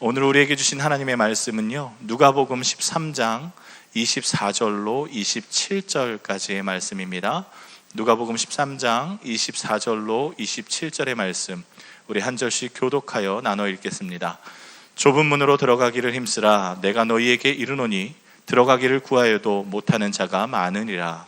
오늘 우리에게 주신 하나님의 말씀은요, 누가복음 13장 24절로 27절까지의 말씀입니다. 누가복음 13장 24절로 27절의 말씀, 우리 한 절씩 교독하여 나눠 읽겠습니다. 좁은 문으로 들어가기를 힘쓰라. 내가 너희에게 이르노니 들어가기를 구하여도 못하는 자가 많으니라.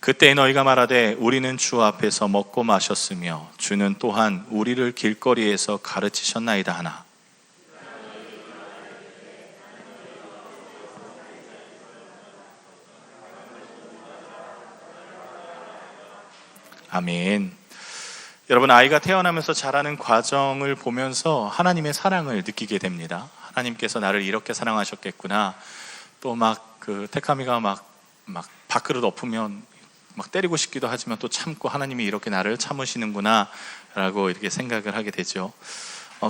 그때 너희가 말하되 우리는 주 앞에서 먹고 마셨으며 주는 또한 우리를 길거리에서 가르치셨나이다 하나. 아멘. 여러분, 아이가 태어나면서 자라는 과정을 보면서 하나님의 사랑을 느끼게 됩니다. 하나님께서 나를 이렇게 사랑하셨겠구나. 또 태카미가 막 밥그릇 엎으면 막 때리고 싶기도 하지만 또 참고 하나님이 이렇게 나를 참으시는구나 라고 이렇게 생각을 하게 되죠.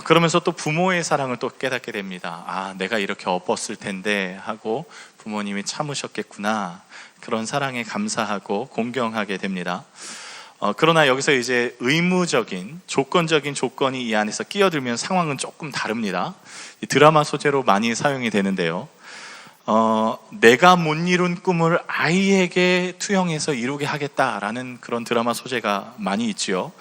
그러면서 또 부모의 사랑을 또 깨닫게 됩니다. 아, 내가 이렇게 엎었을 텐데 하고 부모님이 참으셨겠구나. 그런 사랑에 감사하고 공경하게 됩니다. 그러나 여기서 이제 의무적인 조건적인 조건이 이 안에서 끼어들면 상황은 조금 다릅니다. 이 드라마 소재로 많이 사용이 되는데요. 내가 못 이룬 꿈을 아이에게 투영해서 이루게 하겠다라는 그런 드라마 소재가 많이 있지요.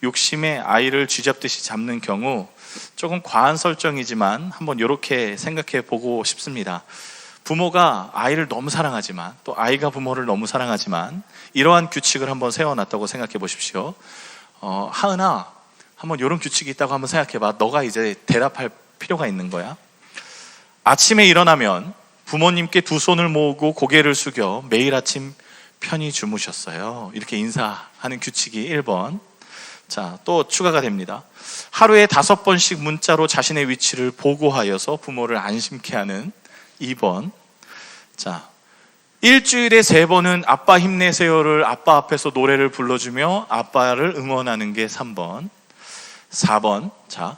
욕심에 아이를 쥐잡듯이 잡는 경우 조금 과한 설정이지만 한번 이렇게 생각해 보고 싶습니다. 부모가 아이를 너무 사랑하지만 또 아이가 부모를 너무 사랑하지만 이러한 규칙을 한번 세워놨다고 생각해 보십시오. 하은아, 한번 이런 규칙이 있다고 한번 생각해봐. 너가 이제 대답할 필요가 있는 거야. 아침에 일어나면 부모님께 두 손을 모으고 고개를 숙여 매일 아침 편히 주무셨어요. 이렇게 인사하는 규칙이 1번. 자, 또 추가가 됩니다. 하루에 5번씩 문자로 자신의 위치를 보고하여서 부모를 안심케 하는 2번. 자, 일주일에 3번은 아빠 힘내세요를 아빠 앞에서 노래를 불러주며 아빠를 응원하는 게 3번. 4번. 자,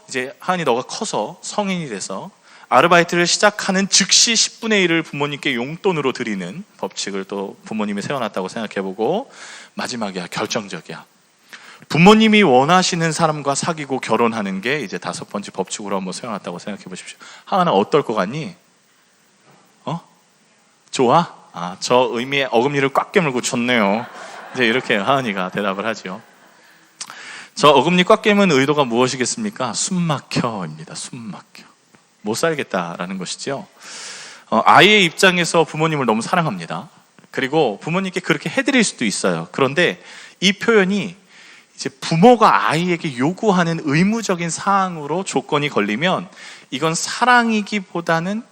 이제 하은이 너가 커서 성인이 돼서 아르바이트를 시작하는 즉시 10분의 1을 부모님께 용돈으로 드리는 법칙을 또 부모님이 세워놨다고 생각해보고, 마지막이야, 결정적이야. 부모님이 원하시는 사람과 사귀고 결혼하는 게 이제 5번째 법칙으로 한번 세워놨다고 생각해보십시오. 하나 어떨 것 같니? 좋아? 저 의미의 어금니를 꽉 깨물고 좋네요. 이제 이렇게 하은이가 대답을 하죠. 저 어금니 꽉 깨문 의도가 무엇이겠습니까? 숨막혀입니다. 숨막혀. 못 살겠다라는 것이죠. 아이의 입장에서 부모님을 너무 사랑합니다. 그리고 부모님께 그렇게 해드릴 수도 있어요. 그런데 이 표현이 이제 부모가 아이에게 요구하는 의무적인 사항으로 조건이 걸리면 이건 사랑이기보다는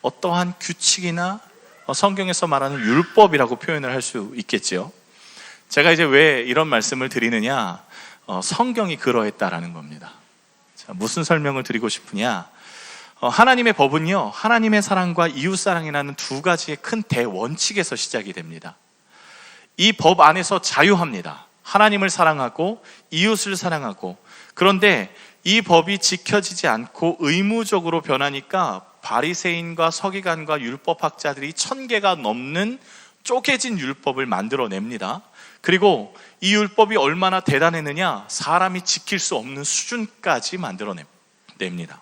어떠한 규칙이나 성경에서 말하는 율법이라고 표현을 할 수 있겠죠. 제가 이제 왜 이런 말씀을 드리느냐, 성경이 그러했다라는 겁니다. 자, 무슨 설명을 드리고 싶으냐, 하나님의 법은요, 하나님의 사랑과 이웃사랑이라는 두 가지의 큰 대원칙에서 시작이 됩니다. 이 법 안에서 자유합니다. 하나님을 사랑하고 이웃을 사랑하고. 그런데 이 법이 지켜지지 않고 의무적으로 변하니까 바리새인과 서기관과 율법학자들이 1000개가 넘는 쪼개진 율법을 만들어냅니다. 그리고 이 율법이 얼마나 대단했느냐, 사람이 지킬 수 없는 수준까지 만들어냅니다.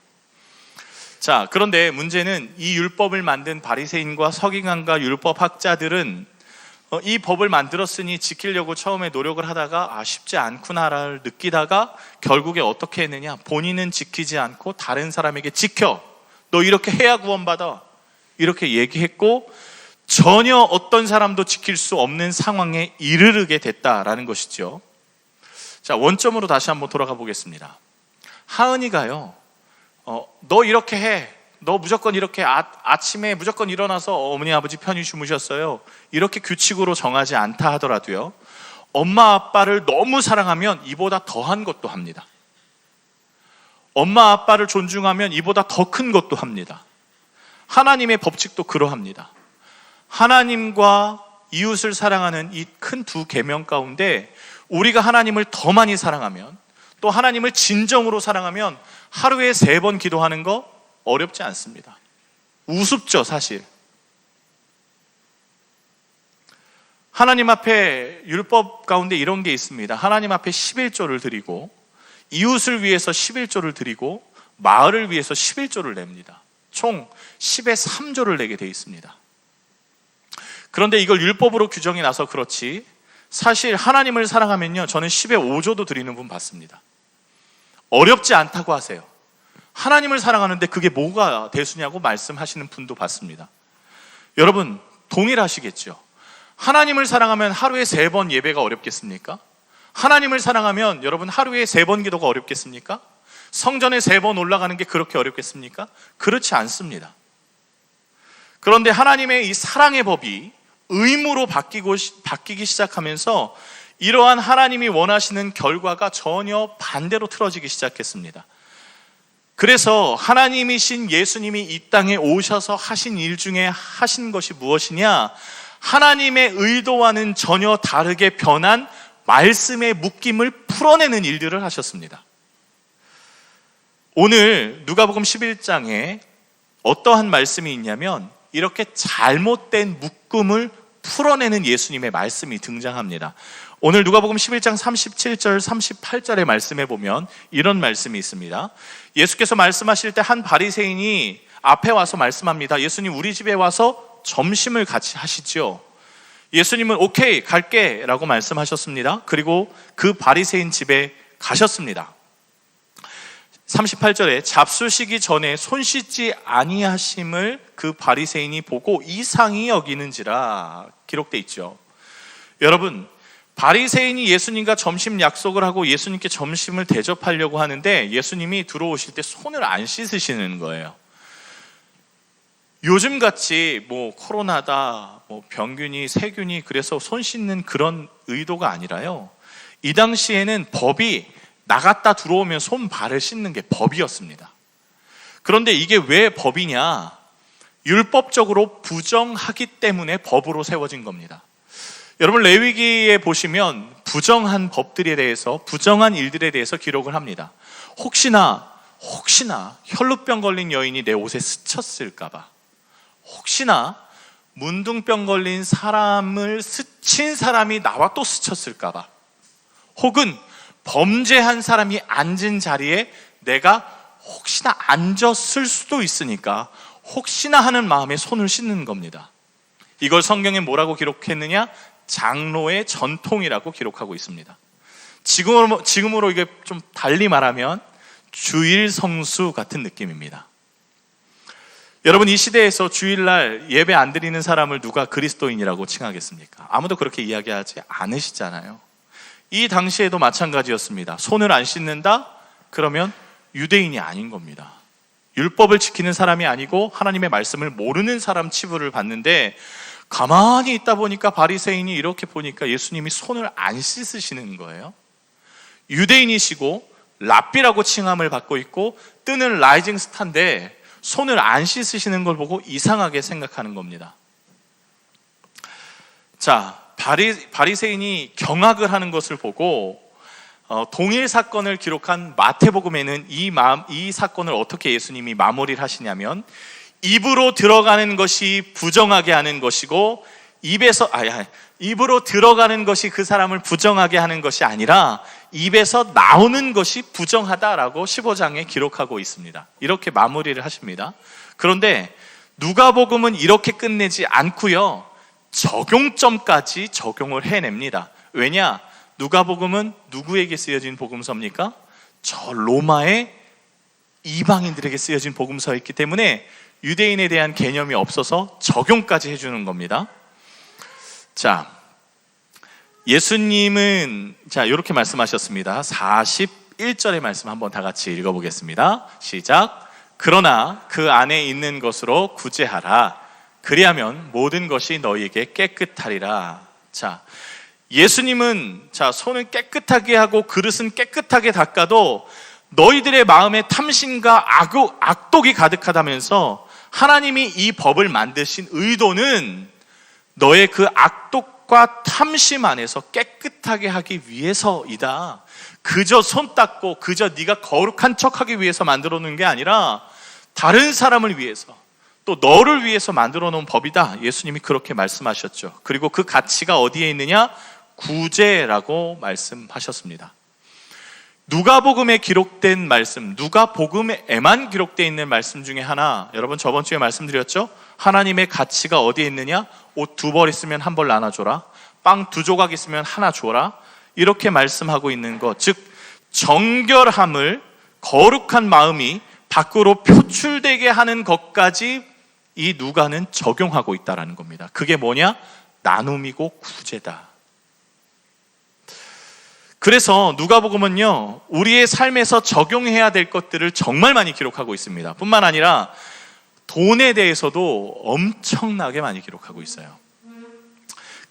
자, 그런데 문제는 이 율법을 만든 바리새인과 서기관과 율법학자들은 이 법을 만들었으니 지키려고 처음에 노력을 하다가 쉽지 않구나를 느끼다가 결국에 어떻게 했느냐, 본인은 지키지 않고 다른 사람에게 지켜, 너 이렇게 해야 구원받아, 이렇게 얘기했고 전혀 어떤 사람도 지킬 수 없는 상황에 이르게 됐다라는 것이죠. 자, 원점으로 다시 한번 돌아가 보겠습니다. 하은이가요, 너 이렇게 해, 너 무조건 이렇게 아침에 무조건 일어나서 어머니 아버지 편히 주무셨어요, 이렇게 규칙으로 정하지 않다 하더라도요, 엄마 아빠를 너무 사랑하면 이보다 더한 것도 합니다. 엄마 아빠를 존중하면 이보다 더 큰 것도 합니다. 하나님의 법칙도 그러합니다. 하나님과 이웃을 사랑하는 이 큰 두 계명 가운데 우리가 하나님을 더 많이 사랑하면, 또 하나님을 진정으로 사랑하면 하루에 3번 기도하는 거 어렵지 않습니다. 우습죠, 사실. 하나님 앞에 율법 가운데 이런 게 있습니다. 하나님 앞에 11조를 드리고 이웃을 위해서 11조를 드리고 마을을 위해서 11조를 냅니다. 총 10의 3조를 내게 되어 있습니다. 그런데 이걸 율법으로 규정이 나서 그렇지 사실 하나님을 사랑하면요, 저는 10의 5조도 드리는 분 봤습니다. 어렵지 않다고 하세요. 하나님을 사랑하는데 그게 뭐가 대수냐고 말씀하시는 분도 봤습니다. 여러분 동일하시겠죠? 하나님을 사랑하면 하루에 3번 예배가 어렵겠습니까? 하나님을 사랑하면 여러분 하루에 3번 기도가 어렵겠습니까? 성전에 3번 올라가는 게 그렇게 어렵겠습니까? 그렇지 않습니다. 그런데 하나님의 이 사랑의 법이 의무로 바뀌기 시작하면서 이러한 하나님이 원하시는 결과가 전혀 반대로 틀어지기 시작했습니다. 그래서 하나님이신 예수님이 이 땅에 오셔서 하신 일 중에 하신 것이 무엇이냐? 하나님의 의도와는 전혀 다르게 변한 말씀의 묶임을 풀어내는 일들을 하셨습니다. 오늘 누가복음 11장에 어떠한 말씀이 있냐면 이렇게 잘못된 묶음을 풀어내는 예수님의 말씀이 등장합니다. 오늘 누가복음 11장 37절 38절의 말씀에 보면 이런 말씀이 있습니다. 예수께서 말씀하실 때 한 바리새인이 앞에 와서 말씀합니다. 예수님, 우리 집에 와서 점심을 같이 하시죠. 예수님은 오케이 갈게 라고 말씀하셨습니다. 그리고 그 바리새인 집에 가셨습니다. 38절에 잡수시기 전에 손 씻지 아니하심을 그 바리새인이 보고 이상히 여기는지라 기록되어 있죠. 여러분, 바리새인이 예수님과 점심 약속을 하고 예수님께 점심을 대접하려고 하는데 예수님이 들어오실 때 손을 안 씻으시는 거예요. 요즘같이 코로나다, 병균이, 세균이 그래서 손 씻는 그런 의도가 아니라요. 이 당시에는 법이 나갔다 들어오면 손발을 씻는 게 법이었습니다. 그런데 이게 왜 법이냐? 율법적으로 부정하기 때문에 법으로 세워진 겁니다. 여러분 레위기에 보시면 부정한 법들에 대해서, 부정한 일들에 대해서 기록을 합니다. 혹시나 혈루병 걸린 여인이 내 옷에 스쳤을까 봐, 혹시나 문둥병 걸린 사람을 스친 사람이 나와 또 스쳤을까 봐, 혹은 범죄한 사람이 앉은 자리에 내가 혹시나 앉았을 수도 있으니까 혹시나 하는 마음에 손을 씻는 겁니다. 이걸 성경에 뭐라고 기록했느냐? 장로의 전통이라고 기록하고 있습니다. 지금으로 이게 좀 달리 말하면 주일 성수 같은 느낌입니다. 여러분, 이 시대에서 주일날 예배 안 드리는 사람을 누가 그리스도인이라고 칭하겠습니까? 아무도 그렇게 이야기하지 않으시잖아요. 이 당시에도 마찬가지였습니다. 손을 안 씻는다? 그러면 유대인이 아닌 겁니다. 율법을 지키는 사람이 아니고 하나님의 말씀을 모르는 사람 취급을 받는데, 가만히 있다 보니까 바리새인이 이렇게 보니까 예수님이 손을 안 씻으시는 거예요. 유대인이시고 랍비라고 칭함을 받고 있고 뜨는 라이징 스타인데 손을 안 씻으시는 걸 보고 이상하게 생각하는 겁니다. 자, 바리새인이 경악을 하는 것을 보고 동일 사건을 기록한 마태복음에는 이 사건을 어떻게 예수님이 마무리를 하시냐면, 입으로 들어가는 것이 부정하게 하는 것이고 입으로 들어가는 것이 그 사람을 부정하게 하는 것이 아니라 입에서 나오는 것이 부정하다라고 15장에 기록하고 있습니다. 이렇게 마무리를 하십니다. 그런데 누가복음은 이렇게 끝내지 않고요, 적용점까지 적용을 해냅니다. 왜냐? 누가복음은 누구에게 쓰여진 복음서입니까? 저 로마의 이방인들에게 쓰여진 복음서였기 때문에 유대인에 대한 개념이 없어서 적용까지 해주는 겁니다. 자, 예수님은 이렇게 말씀하셨습니다. 41절의 말씀 한번 다 같이 읽어보겠습니다. 시작. 그러나 그 안에 있는 것으로 구제하라. 그리하면 모든 것이 너희에게 깨끗하리라. 자, 예수님은 손을 깨끗하게 하고 그릇은 깨끗하게 닦아도 너희들의 마음에 탐심과 악독이 가득하다면서 하나님이 이 법을 만드신 의도는 너의 그 악독과 탐심 안에서 깨끗하게 하기 위해서이다. 그저 손 닦고 그저 네가 거룩한 척하기 위해서 만들어 놓은 게 아니라 다른 사람을 위해서, 또 너를 위해서 만들어 놓은 법이다. 예수님이 그렇게 말씀하셨죠. 그리고 그 가치가 어디에 있느냐? 구제라고 말씀하셨습니다. 누가복음에 기록된 말씀, 누가복음에만 기록되어 있는 말씀 중에 하나, 여러분 저번 주에 말씀드렸죠? 하나님의 가치가 어디에 있느냐? 옷 2벌 있으면 1벌 나눠줘라, 빵 2조각 있으면 하나 줘라, 이렇게 말씀하고 있는 것, 즉 정결함을, 거룩한 마음이 밖으로 표출되게 하는 것까지 이 누가는 적용하고 있다는 겁니다. 그게 뭐냐? 나눔이고 구제다. 그래서 누가복음은요, 우리의 삶에서 적용해야 될 것들을 정말 많이 기록하고 있습니다. 뿐만 아니라 돈에 대해서도 엄청나게 많이 기록하고 있어요.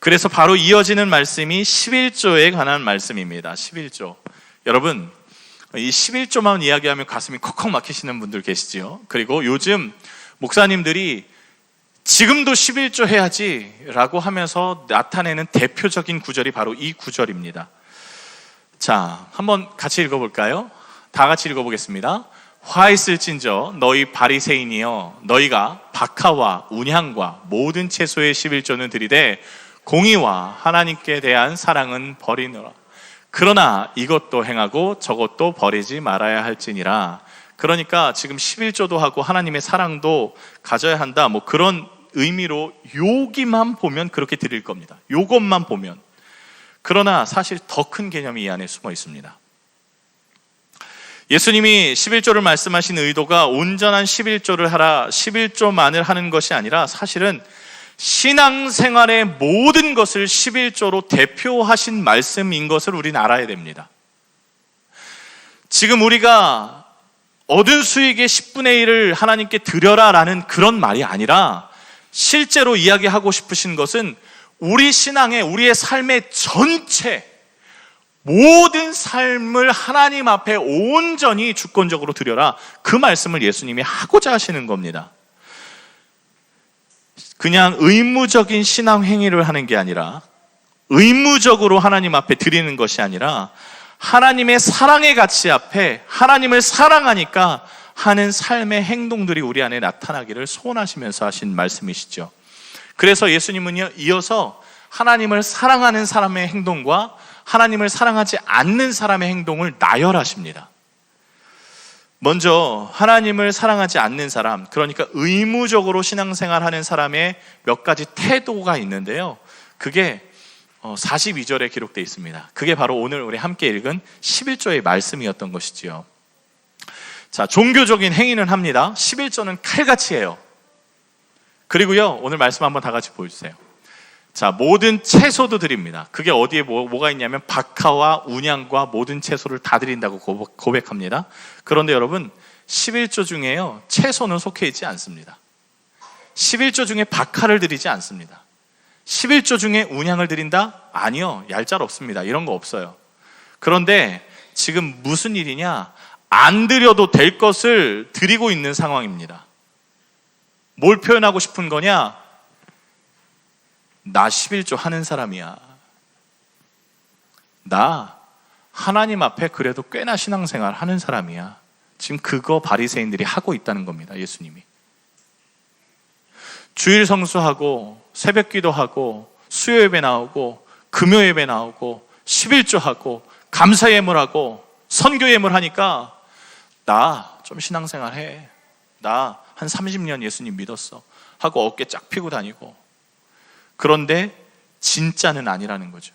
그래서 바로 이어지는 말씀이 11조에 관한 말씀입니다. 11조. 여러분, 이 11조만 이야기하면 가슴이 컥컥 막히시는 분들 계시지요. 그리고 요즘 목사님들이 지금도 11조 해야지 라고 하면서 나타내는 대표적인 구절이 바로 이 구절입니다. 자, 한번 같이 읽어볼까요? 다 같이 읽어보겠습니다. 화 있을진저 너희 바리새인이여, 너희가 박하와 운향과 모든 채소의 11조는 드리되 공의와 하나님께 대한 사랑은 버리노라. 그러나 이것도 행하고 저것도 버리지 말아야 할지니라. 그러니까 지금 11조도 하고 하나님의 사랑도 가져야 한다, 뭐 그런 의미로 여기만 보면 그렇게 드릴 겁니다. 요것만 보면. 그러나 사실 더 큰 개념이 이 안에 숨어 있습니다. 예수님이 11조를 말씀하신 의도가 온전한 11조를 하라, 11조만을 하는 것이 아니라 사실은 신앙생활의 모든 것을 11조로 대표하신 말씀인 것을 우리는 알아야 됩니다. 지금 우리가 얻은 수익의 10분의 1을 하나님께 드려라 라는 그런 말이 아니라, 실제로 이야기하고 싶으신 것은 우리 신앙의, 우리의 삶의 전체 모든 삶을 하나님 앞에 온전히 주권적으로 드려라, 그 말씀을 예수님이 하고자 하시는 겁니다. 그냥 의무적인 신앙 행위를 하는 게 아니라, 의무적으로 하나님 앞에 드리는 것이 아니라, 하나님의 사랑의 가치 앞에 하나님을 사랑하니까 하는 삶의 행동들이 우리 안에 나타나기를 소원하시면서 하신 말씀이시죠. 그래서 예수님은요, 이어서 하나님을 사랑하는 사람의 행동과 하나님을 사랑하지 않는 사람의 행동을 나열하십니다. 먼저 하나님을 사랑하지 않는 사람, 그러니까 의무적으로 신앙생활하는 사람의 몇 가지 태도가 있는데요, 그게 42절에 기록되어 있습니다. 그게 바로 오늘 우리 함께 읽은 11조의 말씀이었던 것이지요. 자, 종교적인 행위는 합니다. 11조는 칼같이 해요. 그리고요, 오늘 말씀 한번 다 같이 보여주세요. 자, 모든 채소도 드립니다. 그게 어디에 뭐가 있냐면 박하와 운향과 모든 채소를 다 드린다고 고백합니다. 그런데 여러분, 11조 중에요, 채소는 속해 있지 않습니다. 11조 중에 박하를 드리지 않습니다. 11조 중에 운향을 드린다? 아니요, 얄짤 없습니다. 이런 거 없어요. 그런데 지금 무슨 일이냐? 안 드려도 될 것을 드리고 있는 상황입니다. 뭘 표현하고 싶은 거냐? 나 11조 하는 사람이야. 나 하나님 앞에 그래도 꽤나 신앙생활 하는 사람이야. 지금 그거 바리새인들이 하고 있다는 겁니다. 예수님이 주일 성수하고 새벽 기도하고 수요 예배 나오고 금요 예배 나오고 11조 하고 감사 예물하고 선교 예물하니까 나 좀 신앙생활 해, 나 한 30년 예수님 믿었어 하고 어깨 쫙 펴고 다니고, 그런데 진짜는 아니라는 거죠.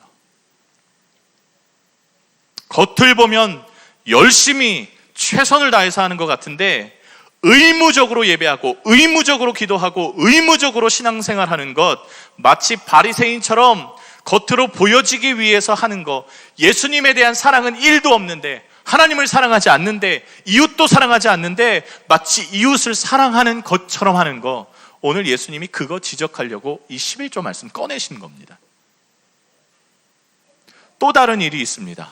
겉을 보면 열심히 최선을 다해서 하는 것 같은데, 의무적으로 예배하고 의무적으로 기도하고 의무적으로 신앙생활하는 것, 마치 바리새인처럼 겉으로 보여지기 위해서 하는 것, 예수님에 대한 사랑은 1도 없는데, 하나님을 사랑하지 않는데, 이웃도 사랑하지 않는데 마치 이웃을 사랑하는 것처럼 하는 거, 오늘 예수님이 그거 지적하려고 이 11조 말씀 꺼내신 겁니다. 또 다른 일이 있습니다.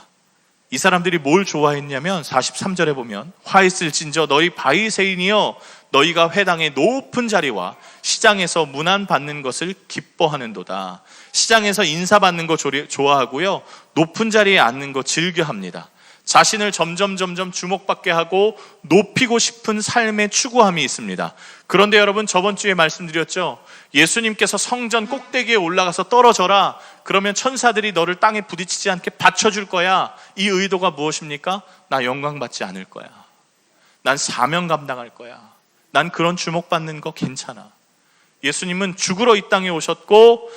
이 사람들이 뭘 좋아했냐면 43절에 보면 화 있을진저 너희 바리새인이여, 너희가 회당의 높은 자리와 시장에서 문안 받는 것을 기뻐하는도다. 시장에서 인사받는 거 좋아하고요, 높은 자리에 앉는 거 즐겨합니다. 자신을 점점 주목받게 하고 높이고 싶은 삶의 추구함이 있습니다. 그런데 여러분, 저번 주에 말씀드렸죠. 예수님께서 성전 꼭대기에 올라가서 떨어져라. 그러면 천사들이 너를 땅에 부딪히지 않게 받쳐줄 거야. 이 의도가 무엇입니까? 나 영광 받지 않을 거야. 난 사명 감당할 거야. 난 그런 주목받는 거 괜찮아. 예수님은 죽으러 이 땅에 오셨고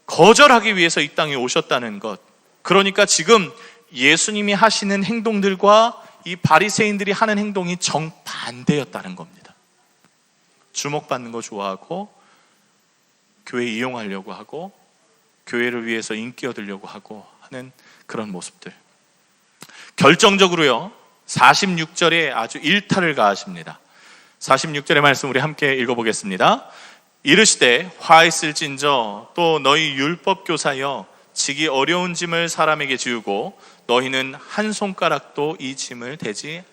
거절하기 위해서 이 땅에 오셨다는 것. 그러니까 지금 예수님이 하시는 행동들과 이 바리새인들이 하는 행동이 정반대였다는 겁니다. 주목받는 거 좋아하고 교회 이용하려고 하고 교회를 위해서 인기 얻으려고 하고 하는 그런 모습들. 결정적으로요, 46절에 아주 일탈을 가하십니다. 46절의 말씀 우리 함께 읽어보겠습니다. 이르시되 화 있을진저 또 너희 율법교사여 지기 어려운 짐을 사람에게 지우고 너희는 한 손가락도 이 짐을 대지.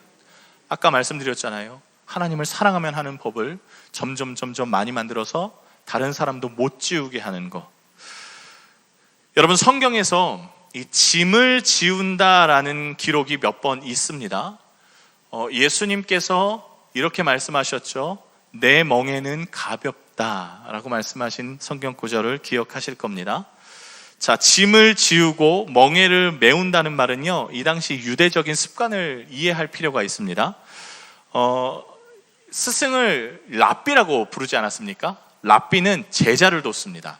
아까 말씀드렸잖아요. 하나님을 사랑하면 하는 법을 점점 많이 만들어서 다른 사람도 못 지우게 하는 거. 여러분, 성경에서 이 짐을 지운다라는 기록이 몇 번 있습니다. 예수님께서 이렇게 말씀하셨죠. 내 멍에는 가볍다라고 말씀하신 성경 구절을 기억하실 겁니다. 자, 짐을 지우고 멍에를 메운다는 말은요, 이 당시 유대적인 습관을 이해할 필요가 있습니다. 스승을 랍비라고 부르지 않았습니까? 랍비는 제자를 뒀습니다.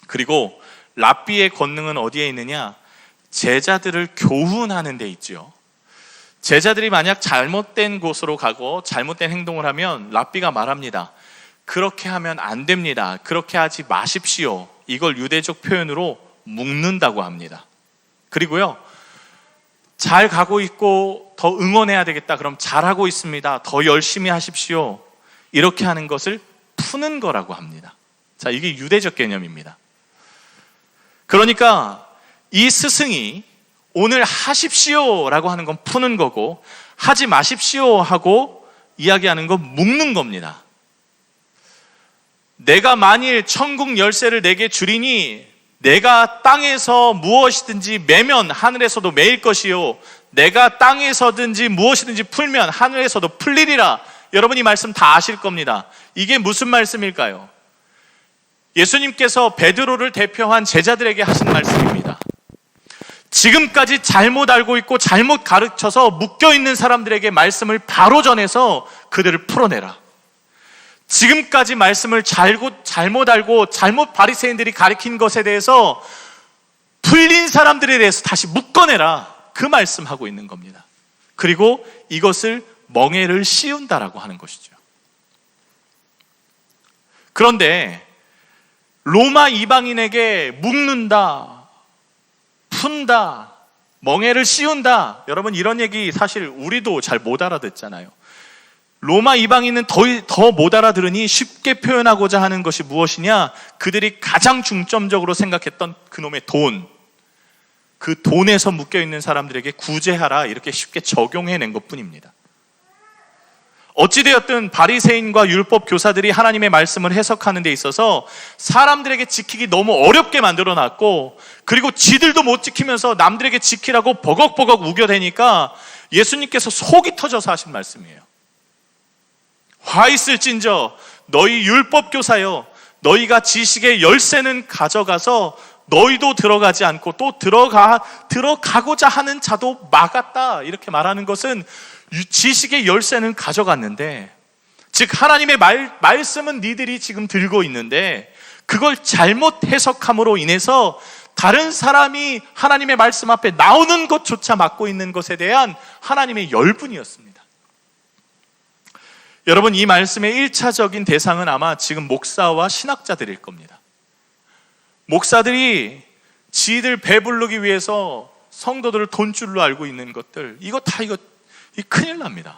그리고 랍비의 권능은 어디에 있느냐? 제자들을 교훈하는 데 있죠. 제자들이 만약 잘못된 곳으로 가고 잘못된 행동을 하면 랍비가 말합니다. 그렇게 하면 안 됩니다. 그렇게 하지 마십시오. 이걸 유대적 표현으로 묶는다고 합니다. 그리고요, 잘 가고 있고 더 응원해야 되겠다. 그럼 잘하고 있습니다. 더 열심히 하십시오. 이렇게 하는 것을 푸는 거라고 합니다. 자, 이게 유대적 개념입니다. 그러니까 이 스승이 오늘 하십시오라고 하는 건 푸는 거고, 하지 마십시오 하고 이야기하는 건 묶는 겁니다. 내가 만일 천국 열쇠를 내게 주리니 내가 땅에서 무엇이든지 매면 하늘에서도 매일 것이요 내가 땅에서든지 무엇이든지 풀면 하늘에서도 풀리리라. 여러분, 이 말씀 다 아실 겁니다. 이게 무슨 말씀일까요? 예수님께서 베드로를 대표한 제자들에게 하신 말씀입니다. 지금까지 잘못 알고 있고 잘못 가르쳐서 묶여있는 사람들에게 말씀을 바로 전해서 그들을 풀어내라. 지금까지 말씀을 잘못 알고 잘못 바리새인들이 가르친 것에 대해서 풀린 사람들에 대해서 다시 묶어내라. 그 말씀하고 있는 겁니다. 그리고 이것을 멍에를 씌운다라고 하는 것이죠. 그런데 로마 이방인에게 묶는다, 푼다, 멍에를 씌운다. 여러분, 이런 얘기 사실 우리도 잘 못 알아듣잖아요. 로마 이방인은 더 못 알아들으니 쉽게 표현하고자 하는 것이 무엇이냐? 그들이 가장 중점적으로 생각했던 그놈의 돈, 그 돈에서 묶여있는 사람들에게 구제하라, 이렇게 쉽게 적용해낸 것뿐입니다. 어찌되었든 바리새인과 율법 교사들이 하나님의 말씀을 해석하는 데 있어서 사람들에게 지키기 너무 어렵게 만들어놨고, 그리고 지들도 못 지키면서 남들에게 지키라고 버걱버걱 우겨대니까 예수님께서 속이 터져서 하신 말씀이에요. 화 있을진저 너희 율법 교사여, 너희가 지식의 열쇠는 가져가서 너희도 들어가지 않고 또 들어가고자 하는 자도 막았다. 이렇게 말하는 것은 지식의 열쇠는 가져갔는데, 즉 하나님의 말씀은 니들이 지금 들고 있는데 그걸 잘못 해석함으로 인해서 다른 사람이 하나님의 말씀 앞에 나오는 것조차 막고 있는 것에 대한 하나님의 열분이었습니다. 여러분, 이 말씀의 1차적인 대상은 아마 지금 목사와 신학자들일 겁니다. 목사들이 지들 배부르기 위해서 성도들을 돈줄로 알고 있는 것들, 이거 큰일 납니다.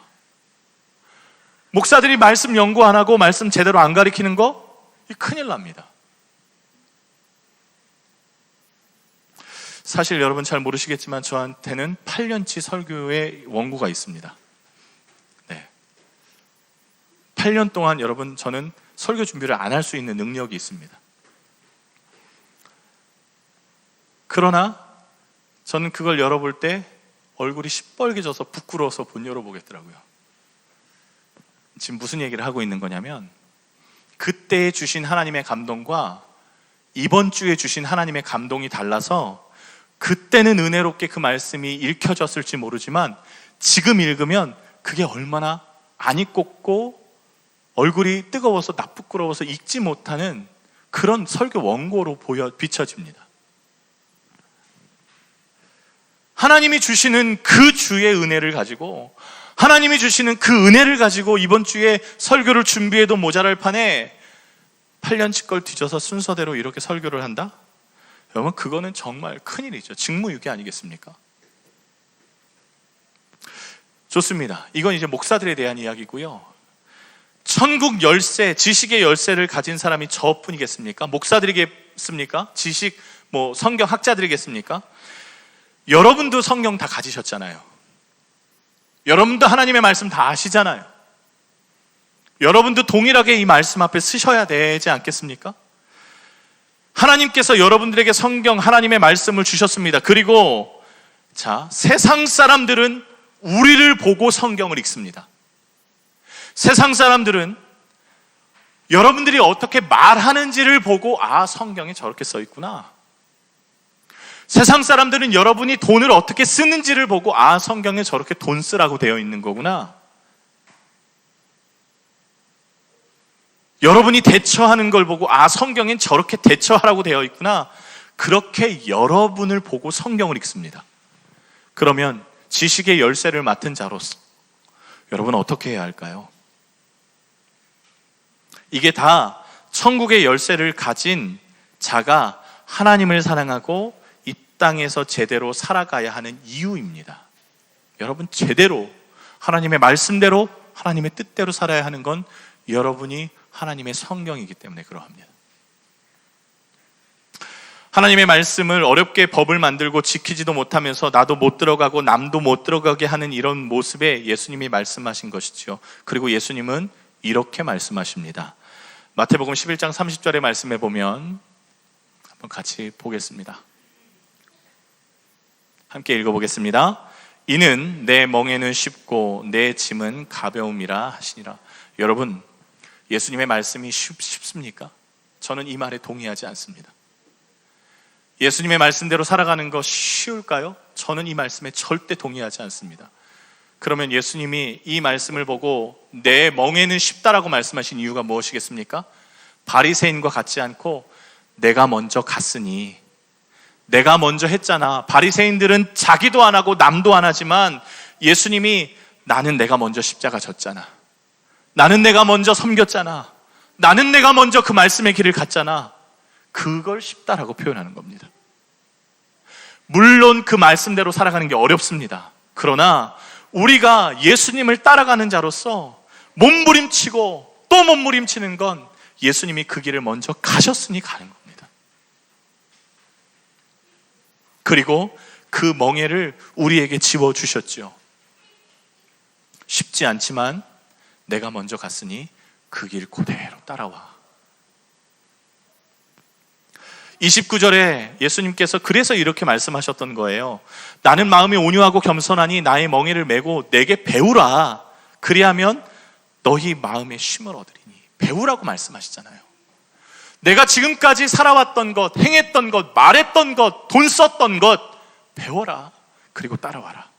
목사들이 말씀 연구 안 하고 말씀 제대로 안 가르치는 거, 이 큰일 납니다. 사실 여러분 잘 모르시겠지만 저한테는 8년치 설교의 원고가 있습니다. 네. 8년 동안 여러분, 저는 설교 준비를 안 할 수 있는 능력이 있습니다. 그러나 저는 그걸 열어볼 때 얼굴이 시뻘개져서 부끄러워서 못 열어보겠더라고요. 지금 무슨 얘기를 하고 있는 거냐면, 그때 주신 하나님의 감동과 이번 주에 주신 하나님의 감동이 달라서 그때는 은혜롭게 그 말씀이 읽혀졌을지 모르지만 지금 읽으면 그게 얼마나 안 읽고 얼굴이 뜨거워서 나쁘끄러워서 읽지 못하는 그런 설교 원고로 비춰집니다. 하나님이 주시는 그 주의 은혜를 가지고, 하나님이 주시는 그 은혜를 가지고 이번 주에 설교를 준비해도 모자랄 판에 8년치 걸 뒤져서 순서대로 이렇게 설교를 한다? 여러분, 그거는 정말 큰일이죠. 직무유기 아니겠습니까? 좋습니다. 이건 이제 목사들에 대한 이야기고요. 천국 열쇠, 지식의 열쇠를 가진 사람이 저뿐이겠습니까? 목사들이겠습니까? 지식, 성경 학자들이겠습니까? 여러분도 성경 다 가지셨잖아요. 여러분도 하나님의 말씀 다 아시잖아요. 여러분도 동일하게 이 말씀 앞에 쓰셔야 되지 않겠습니까? 하나님께서 여러분들에게 성경, 하나님의 말씀을 주셨습니다. 그리고 세상 사람들은 우리를 보고 성경을 읽습니다. 세상 사람들은 여러분들이 어떻게 말하는지를 보고 성경에 저렇게 써 있구나. 세상 사람들은 여러분이 돈을 어떻게 쓰는지를 보고 성경에 저렇게 돈 쓰라고 되어 있는 거구나. 여러분이 대처하는 걸 보고 성경엔 저렇게 대처하라고 되어 있구나. 그렇게 여러분을 보고 성경을 읽습니다. 그러면 지식의 열쇠를 맡은 자로서 여러분은 어떻게 해야 할까요? 이게 다 천국의 열쇠를 가진 자가 하나님을 사랑하고 이 땅에서 제대로 살아가야 하는 이유입니다. 여러분, 제대로 하나님의 말씀대로 하나님의 뜻대로 살아야 하는 건 여러분이 하나님의 성경이기 때문에 그러합니다. 하나님의 말씀을 어렵게 법을 만들고 지키지도 못하면서 나도 못 들어가고 남도 못 들어가게 하는 이런 모습에 예수님이 말씀하신 것이죠. 그리고 예수님은 이렇게 말씀하십니다. 마태복음 11장 30절의 말씀에 보면 한번 같이 보겠습니다. 함께 읽어보겠습니다. 이는 내 멍에는 쉽고 내 짐은 가벼움이라 하시니라. 여러분, 예수님의 말씀이 쉽습니까? 저는 이 말에 동의하지 않습니다. 예수님의 말씀대로 살아가는 거 쉬울까요? 저는 이 말씀에 절대 동의하지 않습니다. 그러면 예수님이 이 말씀을 보고 내 멍에는 쉽다라고 말씀하신 이유가 무엇이겠습니까? 바리새인과 같지 않고 내가 먼저 갔으니, 내가 먼저 했잖아. 바리새인들은 자기도 안 하고 남도 안 하지만 예수님이 나는 내가 먼저 십자가 졌잖아. 나는 내가 먼저 섬겼잖아. 나는 내가 먼저 그 말씀의 길을 갔잖아. 그걸 쉽다라고 표현하는 겁니다. 물론 그 말씀대로 살아가는 게 어렵습니다. 그러나 우리가 예수님을 따라가는 자로서 몸부림치고 또 몸부림치는 건 예수님이 그 길을 먼저 가셨으니 가는 겁니다. 그리고 그 멍에를 우리에게 지워주셨죠. 쉽지 않지만 내가 먼저 갔으니 그 길 그대로 따라와. 29절에 예수님께서 그래서 이렇게 말씀하셨던 거예요. 나는 마음이 온유하고 겸손하니 나의 멍에를 메고 내게 배우라. 그리하면 너희 마음에 쉼을 얻으리니. 배우라고 말씀하시잖아요. 내가 지금까지 살아왔던 것, 행했던 것, 말했던 것, 돈 썼던 것 배워라. 그리고 따라와라.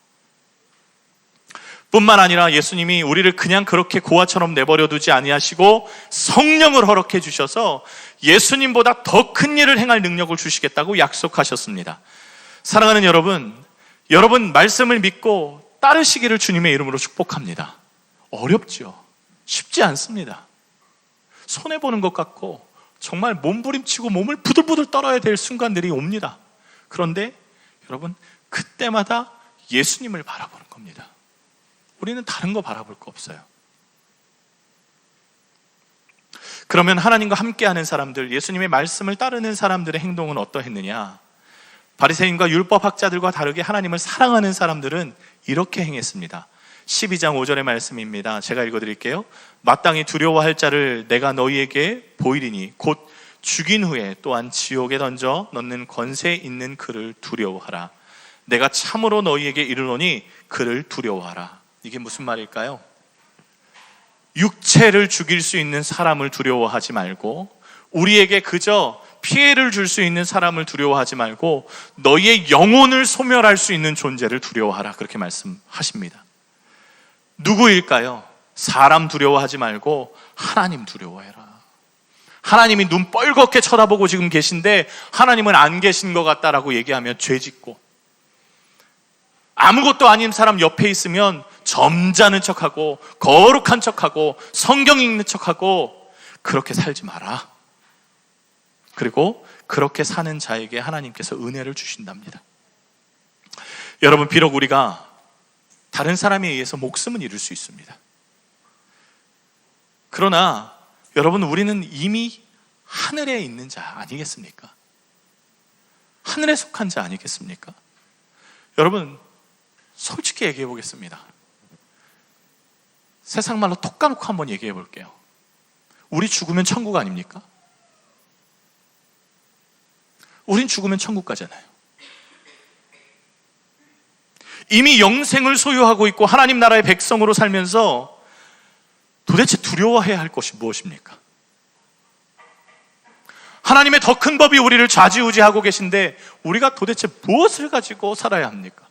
뿐만 아니라 예수님이 우리를 그냥 그렇게 고아처럼 내버려 두지 아니하시고 성령을 허락해 주셔서 예수님보다 더 큰 일을 행할 능력을 주시겠다고 약속하셨습니다. 사랑하는 여러분, 여러분 말씀을 믿고 따르시기를 주님의 이름으로 축복합니다. 어렵죠. 쉽지 않습니다. 손해보는 것 같고 정말 몸부림치고 몸을 부들부들 떨어야 될 순간들이 옵니다. 그런데 여러분, 그때마다 예수님을 바라보는 겁니다. 우리는 다른 거 바라볼 거 없어요. 그러면 하나님과 함께하는 사람들, 예수님의 말씀을 따르는 사람들의 행동은 어떠했느냐? 바리새인과 율법학자들과 다르게 하나님을 사랑하는 사람들은 이렇게 행했습니다. 12장 5절의 말씀입니다. 제가 읽어드릴게요. 마땅히 두려워할 자를 내가 너희에게 보이리니 곧 죽인 후에 또한 지옥에 던져 넣는 권세 있는 그를 두려워하라. 내가 참으로 너희에게 이르노니 그를 두려워하라. 이게 무슨 말일까요? 육체를 죽일 수 있는 사람을 두려워하지 말고, 우리에게 그저 피해를 줄 수 있는 사람을 두려워하지 말고 너희의 영혼을 소멸할 수 있는 존재를 두려워하라. 그렇게 말씀하십니다. 누구일까요? 사람 두려워하지 말고 하나님 두려워해라. 하나님이 눈 뻘겋게 쳐다보고 지금 계신데 하나님은 안 계신 것 같다라고 얘기하면 죄짓고, 아무것도 아닌 사람 옆에 있으면 점잖은 척하고 거룩한 척하고 성경 읽는 척하고 그렇게 살지 마라. 그리고 그렇게 사는 자에게 하나님께서 은혜를 주신답니다. 여러분, 비록 우리가 다른 사람에 의해서 목숨은 잃을 수 있습니다. 그러나 여러분, 우리는 이미 하늘에 있는 자 아니겠습니까? 하늘에 속한 자 아니겠습니까? 여러분, 솔직히 얘기해 보겠습니다. 세상 말로 톡 까놓고 한번 얘기해 볼게요. 우리 죽으면 천국 아닙니까? 우린 죽으면 천국 가잖아요. 이미 영생을 소유하고 있고 하나님 나라의 백성으로 살면서 도대체 두려워해야 할 것이 무엇입니까? 하나님의 더 큰 법이 우리를 좌지우지하고 계신데 우리가 도대체 무엇을 가지고 살아야 합니까?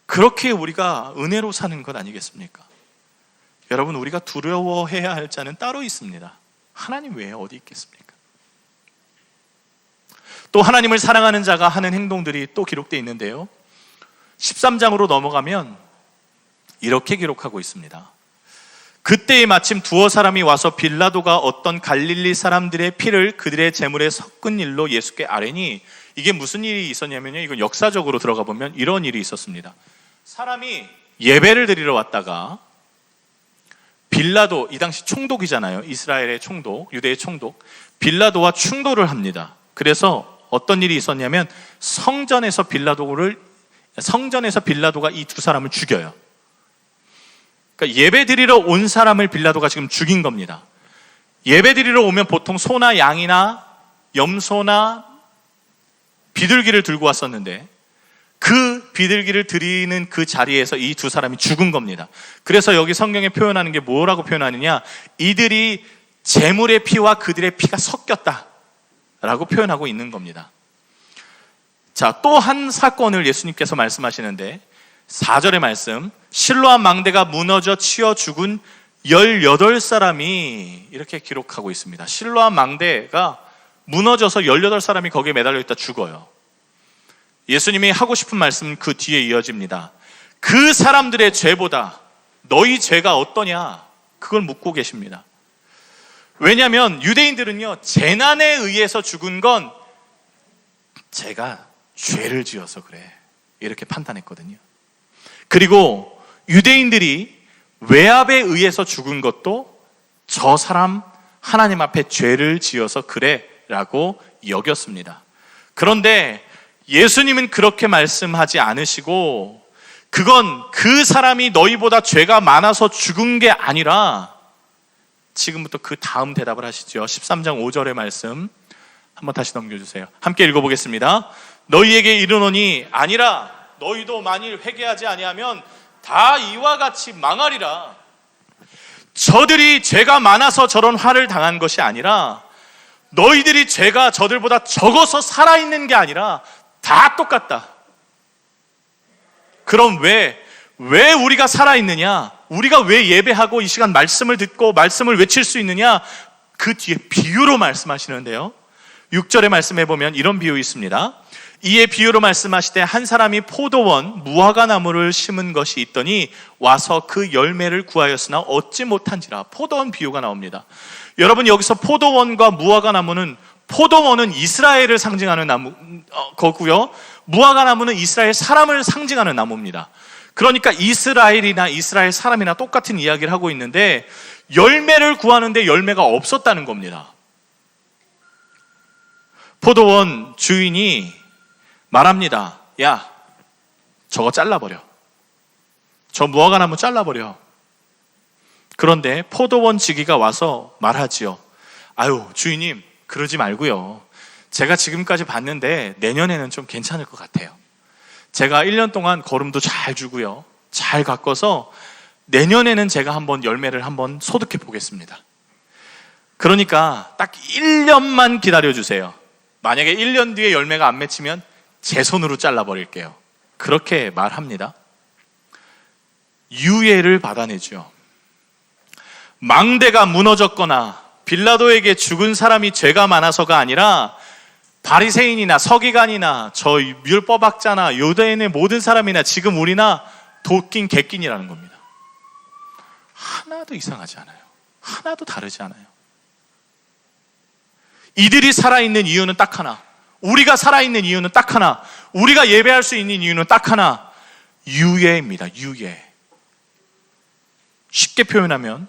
그렇게 우리가 은혜로 사는 것 아니겠습니까? 여러분, 우리가 두려워해야 할 자는 따로 있습니다. 하나님 외에 어디 있겠습니까? 또 하나님을 사랑하는 자가 하는 행동들이 또 기록되어 있는데요, 13장으로 넘어가면 이렇게 기록하고 있습니다. 그때에 마침 두어 사람이 와서 빌라도가 어떤 갈릴리 사람들의 피를 그들의 제물에 섞은 일로 예수께 아뢰니, 이게 무슨 일이 있었냐면요, 이건 역사적으로 들어가 보면 이런 일이 있었습니다. 사람이 예배를 드리러 왔다가 빌라도, 이 당시 총독이잖아요. 이스라엘의 총독, 유대의 총독 빌라도와 충돌을 합니다. 그래서 어떤 일이 있었냐면 성전에서 빌라도가 이 두 사람을 죽여요. 그러니까 예배 드리러 온 사람을 빌라도가 지금 죽인 겁니다. 예배 드리러 오면 보통 소나 양이나 염소나 비둘기를 들고 왔었는데 그 비둘기를 드리는 그 자리에서 이 두 사람이 죽은 겁니다. 그래서 여기 성경에 표현하는 게 뭐라고 표현하느냐, 이들이 제물의 피와 그들의 피가 섞였다라고 표현하고 있는 겁니다. 자, 또 한 사건을 예수님께서 말씀하시는데 4절의 말씀, 실로암 망대가 무너져 치어 죽은 18사람이 이렇게 기록하고 있습니다. 실로암 망대가 무너져서 18사람이 거기에 매달려 있다 죽어요. 예수님이 하고 싶은 말씀 그 뒤에 이어집니다. 그 사람들의 죄보다 너희 죄가 어떠냐, 그걸 묻고 계십니다. 왜냐하면 유대인들은요, 재난에 의해서 죽은 건 제가 죄를 지어서 그래, 이렇게 판단했거든요. 그리고 유대인들이 외압에 의해서 죽은 것도 저 사람 하나님 앞에 죄를 지어서 그래 라고 여겼습니다. 그런데 예수님은 그렇게 말씀하지 않으시고, 그건 그 사람이 너희보다 죄가 많아서 죽은 게 아니라, 지금부터 그 다음 대답을 하시죠. 13장 5절의 말씀 한번 다시 넘겨주세요. 함께 읽어보겠습니다. 너희에게 이르노니 아니라 너희도 만일 회개하지 아니하면 다 이와 같이 망하리라. 저들이 죄가 많아서 저런 화를 당한 것이 아니라, 너희들이 죄가 저들보다 적어서 살아있는 게 아니라 다 똑같다. 그럼 왜 우리가 살아있느냐, 우리가 왜 예배하고 이 시간 말씀을 듣고 말씀을 외칠 수 있느냐, 그 뒤에 비유로 말씀하시는데요, 6절의 말씀해 보면 이런 비유 있습니다. 이에 비유로 말씀하시되 한 사람이 포도원 무화과 나무를 심은 것이 있더니 와서 그 열매를 구하였으나 얻지 못한지라. 포도원 비유가 나옵니다. 여러분, 여기서 포도원과 무화과 나무는, 포도원은 이스라엘을 상징하는 거고요, 무화과 나무는 이스라엘 사람을 상징하는 나무입니다. 그러니까 이스라엘이나 이스라엘 사람이나 똑같은 이야기를 하고 있는데 열매를 구하는데 열매가 없었다는 겁니다. 포도원 주인이 말합니다. 야, 저거 잘라버려. 저 무화과 나무 잘라버려. 그런데 포도원 지기가 와서 말하지요. 아유, 주인님, 그러지 말고요. 제가 지금까지 봤는데 내년에는 좀 괜찮을 것 같아요. 제가 1년 동안 거름도 잘 주고요, 잘 가꿔서 내년에는 제가 한번 열매를 한번 소득해 보겠습니다. 그러니까 딱 1년만 기다려주세요. 만약에 1년 뒤에 열매가 안 맺히면 제 손으로 잘라버릴게요. 그렇게 말합니다. 유예를 받아내죠. 망대가 무너졌거나 빌라도에게 죽은 사람이 죄가 많아서가 아니라 바리새인이나 서기관이나 저 율법학자나 유대인의 모든 사람이나 지금 우리나 도낀 객낀이라는 겁니다. 하나도 이상하지 않아요. 하나도 다르지 않아요. 이들이 살아있는 이유는 딱 하나, 우리가 살아있는 이유는 딱 하나, 우리가 예배할 수 있는 이유는 딱 하나, 유예입니다. 유예. 쉽게 표현하면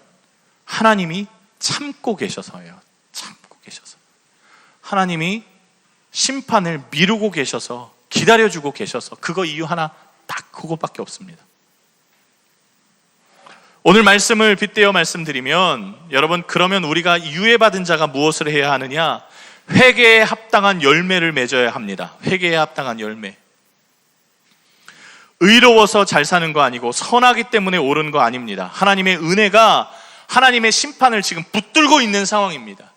하나님이 참고 계셔서예요. 참고 계셔서. 하나님이 심판을 미루고 계셔서, 기다려주고 계셔서, 그거 이유 하나 딱 그것밖에 없습니다. 오늘 말씀을 빗대어 말씀드리면, 여러분, 그러면 우리가 유예받은 자가 무엇을 해야 하느냐? 회개에 합당한 열매를 맺어야 합니다. 회개에 합당한 열매. 의로워서 잘 사는 거 아니고 선하기 때문에 옳은 거 아닙니다. 하나님의 은혜가 하나님의 심판을 지금 붙들고 있는 상황입니다.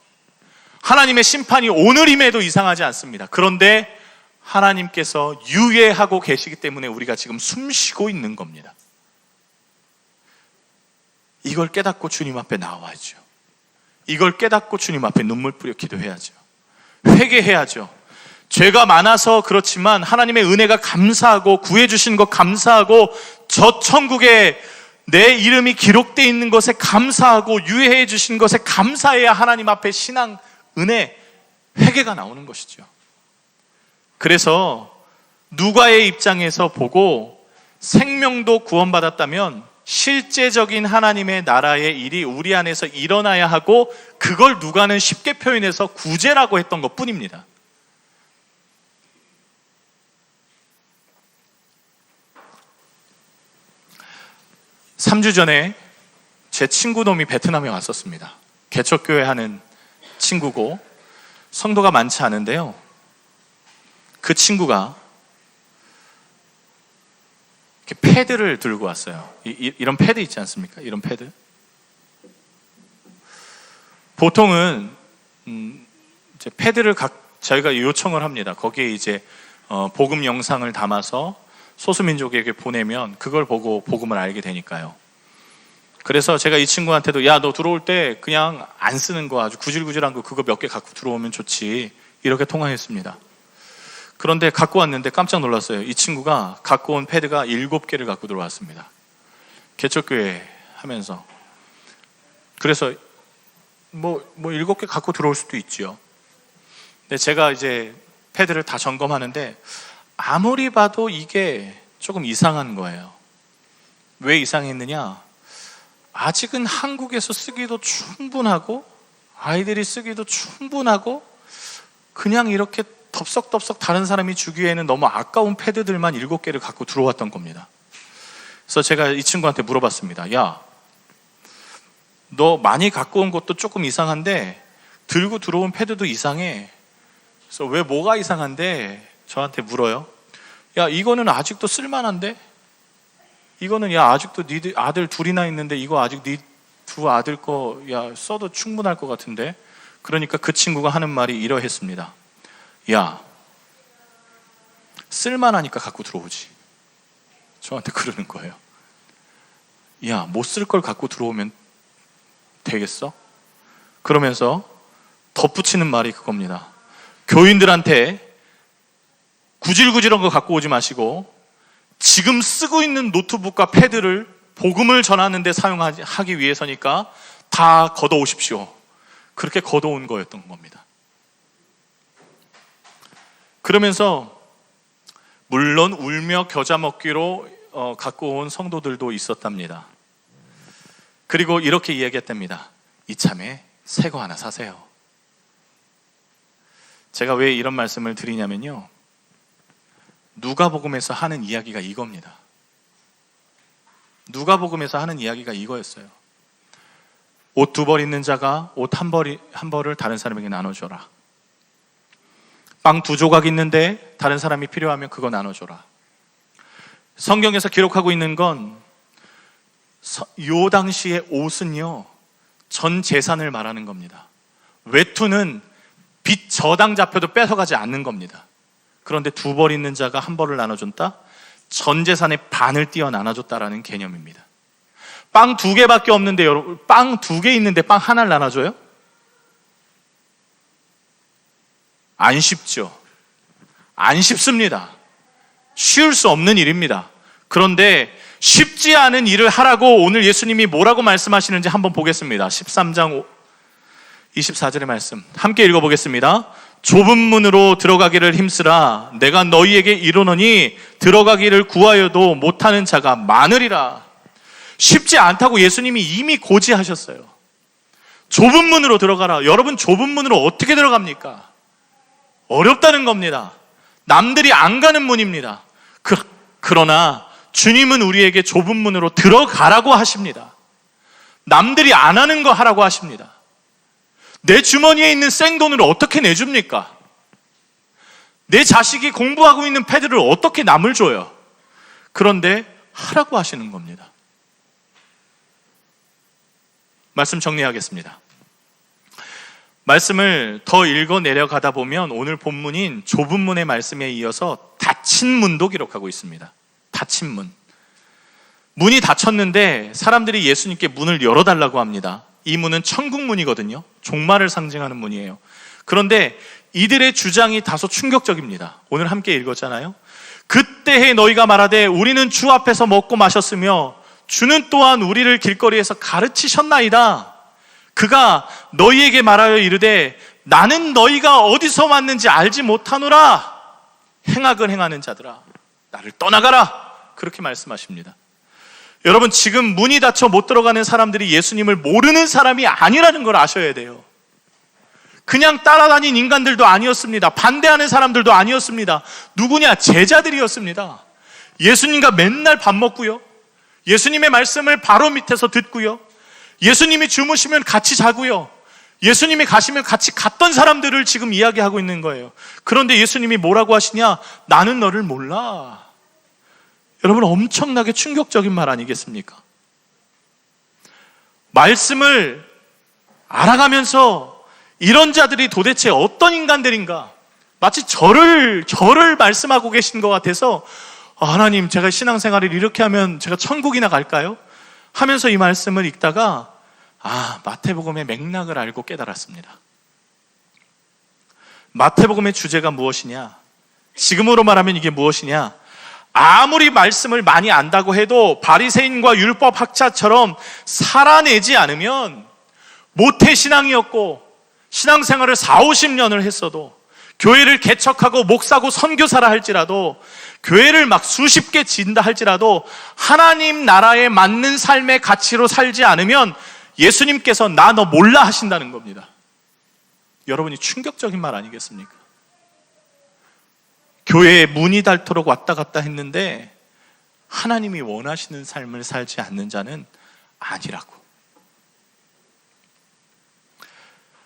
하나님의 심판이 오늘임에도 이상하지 않습니다. 그런데 하나님께서 유예하고 계시기 때문에 우리가 지금 숨쉬고 있는 겁니다. 이걸 깨닫고 주님 앞에 나와야죠. 이걸 깨닫고 주님 앞에 눈물 뿌려 기도해야죠. 회개해야죠. 죄가 많아서 그렇지만 하나님의 은혜가 감사하고 구해주신 것 감사하고 저 천국에 내 이름이 기록되어 있는 것에 감사하고 유예해 주신 것에 감사해야 하나님 앞에 신앙, 은혜, 회개가 나오는 것이죠. 그래서 누가의 입장에서 보고 생명도 구원받았다면 실제적인 하나님의 나라의 일이 우리 안에서 일어나야 하고, 그걸 누가는 쉽게 표현해서 구제라고 했던 것 뿐입니다. 삼 주 전에 제 친구 놈이 베트남에 왔었습니다. 개척교회 하는 친구고 성도가 많지 않은데요, 그 친구가 이렇게 패드를 들고 왔어요. 이런 패드 있지 않습니까? 이런 패드. 보통은 이제 패드를 저희가 요청을 합니다. 거기에 이제 복음 영상을 담아서 소수민족에게 보내면 그걸 보고 복음을 알게 되니까요. 그래서 제가 이 친구한테도, 야, 너 들어올 때 그냥 안 쓰는 거, 아주 구질구질한 거 그거 몇 개 갖고 들어오면 좋지, 이렇게 통화했습니다. 그런데 갖고 왔는데 깜짝 놀랐어요. 이 친구가 갖고 온 패드가 7개를 갖고 들어왔습니다. 개척교회 하면서. 그래서 뭐 7개 갖고 들어올 수도 있죠. 근데 제가 이제 패드를 다 점검하는데 아무리 봐도 이게 조금 이상한 거예요. 왜 이상했느냐? 아직은 한국에서 쓰기도 충분하고 아이들이 쓰기도 충분하고 그냥 이렇게 덥석덥석 다른 사람이 주기에는 너무 아까운 패드들만 7개를 갖고 들어왔던 겁니다. 그래서 제가 이 친구한테 물어봤습니다. 야, 너 많이 갖고 온 것도 조금 이상한데 들고 들어온 패드도 이상해. 그래서 왜, 뭐가 이상한데? 저한테 물어요. 야, 이거는 아직도 쓸만한데? 이거는, 야, 아직도 네 아들 둘이나 있는데 이거 아직 네 두 아들 거, 야, 써도 충분할 것 같은데? 그러니까 그 친구가 하는 말이 이러했습니다. 야, 쓸만하니까 갖고 들어오지. 저한테 그러는 거예요. 야, 못 쓸 걸 갖고 들어오면 되겠어? 그러면서 덧붙이는 말이 그겁니다. 교인들한테 구질구질한 거 갖고 오지 마시고 지금 쓰고 있는 노트북과 패드를 복음을 전하는 데 사용하기 위해서니까 다 걷어오십시오. 그렇게 걷어온 거였던 겁니다. 그러면서 물론 울며 겨자 먹기로 갖고 온 성도들도 있었답니다. 그리고 이렇게 이야기했답니다. 이참에 새 거 하나 사세요. 제가 왜 이런 말씀을 드리냐면요, 누가복음에서 하는 이야기가 이겁니다. 누가복음에서 하는 이야기가 이거였어요. 옷 2벌 있는 자가 옷 한 벌을 다른 사람에게 나눠줘라. 빵 2조각 있는데 다른 사람이 필요하면 그거 나눠줘라. 성경에서 기록하고 있는 건 요 당시의 옷은요, 전 재산을 말하는 겁니다. 외투는 빚 저당 잡혀도 뺏어가지 않는 겁니다. 그런데 2벌 있는 자가 1벌을 나눠준다? 전 재산의 반을 띄어 나눠줬다라는 개념입니다. 빵 2개밖에 없는데, 여러분, 빵 2개 있는데 빵 하나를 나눠줘요? 안 쉽죠. 안 쉽습니다. 쉬울 수 없는 일입니다. 그런데 쉽지 않은 일을 하라고 오늘 예수님이 뭐라고 말씀하시는지 한번 보겠습니다. 13장 24절의 말씀 함께 읽어보겠습니다. 좁은 문으로 들어가기를 힘쓰라. 내가 너희에게 이르노니 들어가기를 구하여도 못하는 자가 많으리라. 쉽지 않다고 예수님이 이미 고지하셨어요. 좁은 문으로 들어가라. 여러분, 좁은 문으로 어떻게 들어갑니까? 어렵다는 겁니다. 남들이 안 가는 문입니다. 그러나 주님은 우리에게 좁은 문으로 들어가라고 하십니다. 남들이 안 하는 거 하라고 하십니다. 내 주머니에 있는 생돈을 어떻게 내줍니까? 내 자식이 공부하고 있는 패드를 어떻게 남을 줘요? 그런데 하라고 하시는 겁니다. 말씀 정리하겠습니다. 말씀을 더 읽어 내려가다 보면 오늘 본문인 좁은 문의 말씀에 이어서 닫힌 문도 기록하고 있습니다. 닫힌 문. 문이 닫혔는데 사람들이 예수님께 문을 열어달라고 합니다. 이 문은 천국 문이거든요. 종말을 상징하는 문이에요. 그런데 이들의 주장이 다소 충격적입니다. 오늘 함께 읽었잖아요. 그때에 너희가 말하되 우리는 주 앞에서 먹고 마셨으며 주는 또한 우리를 길거리에서 가르치셨나이다. 그가 너희에게 말하여 이르되 나는 너희가 어디서 왔는지 알지 못하노라. 행악을 행하는 자들아, 나를 떠나가라. 그렇게 말씀하십니다. 여러분, 지금 문이 닫혀 못 들어가는 사람들이 예수님을 모르는 사람이 아니라는 걸 아셔야 돼요. 그냥 따라다닌 인간들도 아니었습니다. 반대하는 사람들도 아니었습니다. 누구냐? 제자들이었습니다. 예수님과 맨날 밥 먹고요, 예수님의 말씀을 바로 밑에서 듣고요, 예수님이 주무시면 같이 자고요, 예수님이 가시면 같이 갔던 사람들을 지금 이야기하고 있는 거예요. 그런데 예수님이 뭐라고 하시냐? 나는 너를 몰라. 여러분, 엄청나게 충격적인 말 아니겠습니까? 말씀을 알아가면서 이런 자들이 도대체 어떤 인간들인가? 마치 저를 말씀하고 계신 것 같아서 하나님, 제가 신앙생활을 이렇게 하면 제가 천국이나 갈까요? 하면서 이 말씀을 읽다가 마태복음의 맥락을 알고 깨달았습니다. 마태복음의 주제가 무엇이냐? 지금으로 말하면 이게 무엇이냐? 아무리 말씀을 많이 안다고 해도 바리새인과 율법 학자처럼 살아내지 않으면 모태신앙이었고 신앙생활을 40-50년을 했어도, 교회를 개척하고 목사고 선교사라 할지라도, 교회를 막 수십 개 진다 할지라도 하나님 나라에 맞는 삶의 가치로 살지 않으면 예수님께서 나 너 몰라 하신다는 겁니다. 여러분이 충격적인 말 아니겠습니까? 교회에 문이 닳도록 왔다 갔다 했는데 하나님이 원하시는 삶을 살지 않는 자는 아니라고.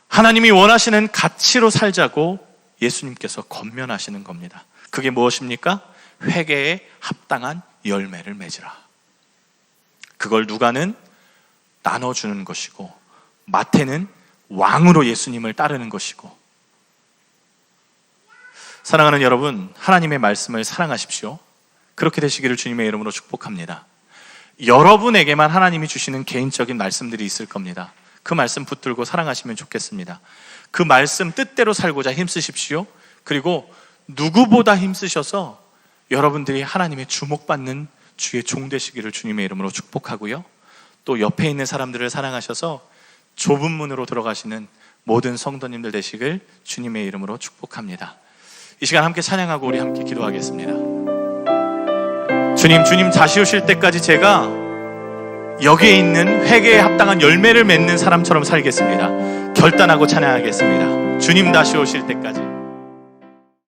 하나님이 원하시는 가치로 살자고 예수님께서 권면하시는 겁니다. 그게 무엇입니까? 회개에 합당한 열매를 맺으라. 그걸 누가는 나눠주는 것이고, 마태는 왕으로 예수님을 따르는 것이고. 사랑하는 여러분, 하나님의 말씀을 사랑하십시오. 그렇게 되시기를 주님의 이름으로 축복합니다. 여러분에게만 하나님이 주시는 개인적인 말씀들이 있을 겁니다. 그 말씀 붙들고 사랑하시면 좋겠습니다. 그 말씀 뜻대로 살고자 힘쓰십시오. 그리고 누구보다 힘쓰셔서 여러분들이 하나님의 주목받는 주의 종 되시기를 주님의 이름으로 축복하고요, 또 옆에 있는 사람들을 사랑하셔서 좁은 문으로 들어가시는 모든 성도님들 되시길 주님의 이름으로 축복합니다. 이 시간 함께 찬양하고 우리 함께 기도하겠습니다. 주님 다시 오실 때까지 제가 여기에 있는 회개에 합당한 열매를 맺는 사람처럼 살겠습니다. 결단하고 찬양하겠습니다. 주님 다시 오실 때까지.